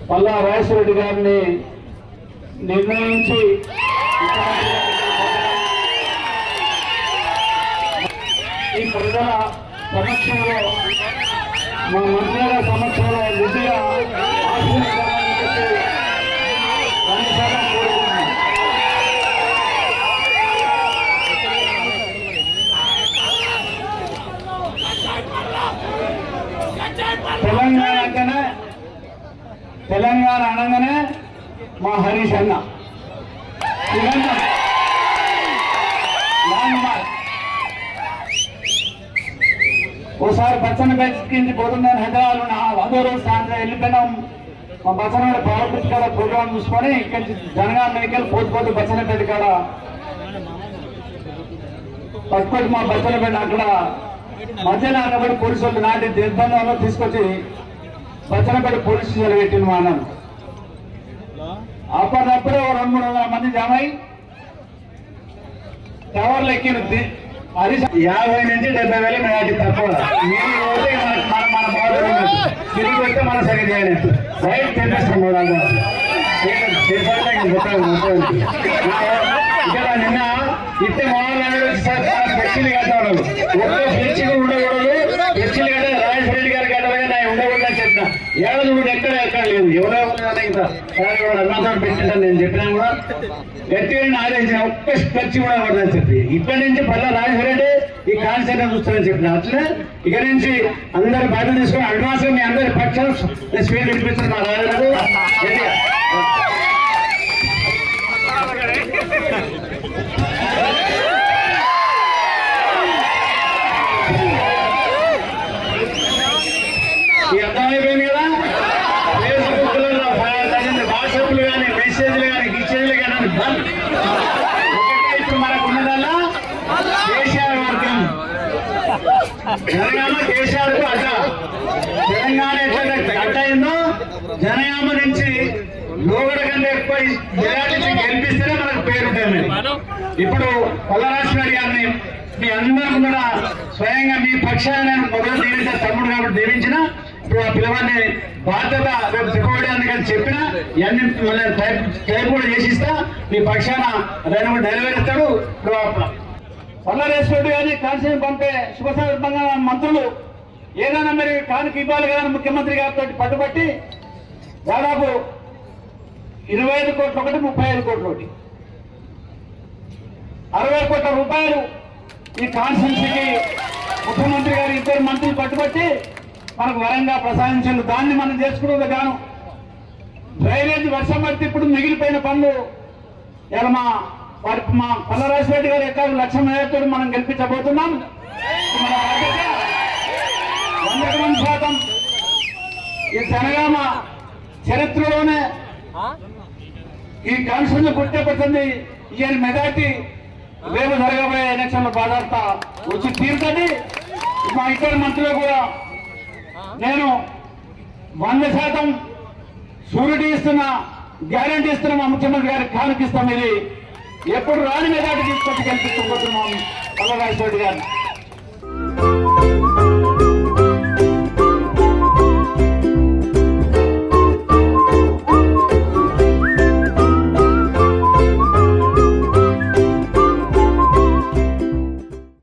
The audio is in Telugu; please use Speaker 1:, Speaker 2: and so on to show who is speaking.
Speaker 1: పల్లా రాజేశ్వరరెడ్డి గారిని నిర్ణయించి ఈ ప్రజల సమక్షంలో మా మంత్రుల సమక్షంలో విధిగా ఆశీర్వాదాన్ని చెప్పి కోరుకుంటున్నాం. తెలంగాణ అనగానే మా హరీష్ అన్న ఓసారి బచ్చన బెచ్కించి పోతుందని హైదరాబాద్ ఉన్న 100 రోజు సాయంత్రం వెళ్ళిపోయినాం. మా బచ్చనపేట పవర్ బ్రిడ్జ్ కాడ ప్రోగ్రామ్ చూసుకొని ఇక్కడి నుంచి జనగాం మీదకెళ్ళి పోతు బచ్చనపేట కాడ పట్టుకొచ్చి మా బచ్చనపేట అక్కడ మధ్యలో అన్నబడి పోలీసు వాళ్ళు నాటి నిర్బంధంలో తీసుకొచ్చి బచ్చనపేట పోలీస్ స్టేషన్ పెట్టింది మా అన్నను. అప్పటికప్పుడే 200-300 మంది జామ అయి టవర్లు ఎక్కింది. అది 50 నుంచి 70,000 మెజార్టీ తక్కువ. మన తిరిగి పెడితే మనం సరిగ్గా చేయలేదు. రైట్ తెప్పిస్తాం ఇక్కడ నిన్న ఇస్తే మామూలు ఫ్లెక్సీలు కట్టాడు. ఒక్క ఫ్లెక్సీలు ఉండకూడదు, ఫ్లెక్సీలు కట్టాలి రాజేశ్వరరెడ్డి గారు కట్టాలి ఆయన ఉండకూడదు అని చెప్పిన. ఏడాది కూడా ఎక్కడ లేదు. ఎవరో ఇంకా అన్నాతో పెట్టింటాను నేను చెప్పినా కూడా గట్టిగా ఆలోచించిన ఒక్క ఫ్లెక్సీ కూడా పడదని చెప్పి ఇక్కడి నుంచి పల్లా రాజేశ్వరరెడ్డి ఈ కాన్సెప్ట్ చూస్తానని చెప్పిన. అట్లే ఇక్కడ నుంచి అందరు బాధ్యత తీసుకొని అడ్వాన్స్ మీ అందరి పక్షం స్వీట్ ఇప్పిస్తున్నారు మా రాజు. ఈ అర్థమైపోయింది కదా. ఫేస్బుక్లలో వాట్సాప్లు కానీ మెసేజ్లు కానీ గిచ్చేజ్లు కానీ ఇప్పుడు మనకు ఉన్నదల్లా కేసీఆర్ వర్గం. జనగామ కేసీఆర్ కు అడ్డ. తెలంగాణ ఎట్లయితే అడ్డ అయిందో జనగామ నుంచి లోగడ కంటే ఎక్కువ గెలిపిస్తేనే మనకు పేరుంటుంది. ఇప్పుడు పల్లరాజేశ్వరరెడ్డి గారిని మీ అందరూ కూడా స్వయంగా మీ పక్షాన్ని మొదలు దీవించే తమ్ముడు కాబట్టి దీవించిన ఇప్పుడు ఆ పిల్లవాడిని బాధ్యత చెప్పుకోవడానికి అని చెప్పినా ఇవన్నీ మళ్ళీ టైప్ కూడా చేసిస్తా మీ పక్షాన నెరవేరుస్తాడు. ఇప్పుడు పల్లరాజేశ్వరరెడ్డి గారిని కాన్సీని పంపే శుభ సందర్భంగా మంత్రులు ఏదైనా మరి కానుక ఇవ్వాలి కదా ముఖ్యమంత్రి గారితో పట్టుబట్టి దాదాపు 25 కోట్లు ఒకటి 35 కోట్లు ఒకటి 60 కోట్ల రూపాయలు ఈ కాన్స్టిట్యూన్సీకి ముఖ్యమంత్రి గారు 2 మంత్రులు పట్టుబట్టి మనకు వరంగా ప్రసాదించారు. దాన్ని మనం చేసుకునేది గాను డ్రైనేజ్ వర్షం పడితే ఇప్పుడు మిగిలిపోయిన పనులు ఇలా మా పల్లరాజేశ్వరరెడ్డి గారు ఎక్కడ 1,00,000 మెజార్టీతో మనం గెలిపించబోతున్నాం. మన బాధ్యత 100% ఈ జనగామ చరిత్రలోనే ఈ కాన్స్టిట్యూన్సీ పుట్టేపడుతుంది. ఈయన మెజార్టీ రేపు జరగబోయే ఎలక్షన్ల బాధ్యత వచ్చి తీరుతుంది. మా ఇతర మంత్రులు కూడా నేను 100% షూరిటీ ఇస్తున్నా, గ్యారంటీ ఇస్తున్నా. మా ముఖ్యమంత్రి గారికి కానుకిస్తాం. ఇది ఎప్పుడు రాని మెజార్టీ తీసుకొచ్చి గెలిపిస్తున్నాం పల్లరాజేశ్వరరెడ్డి గారిని.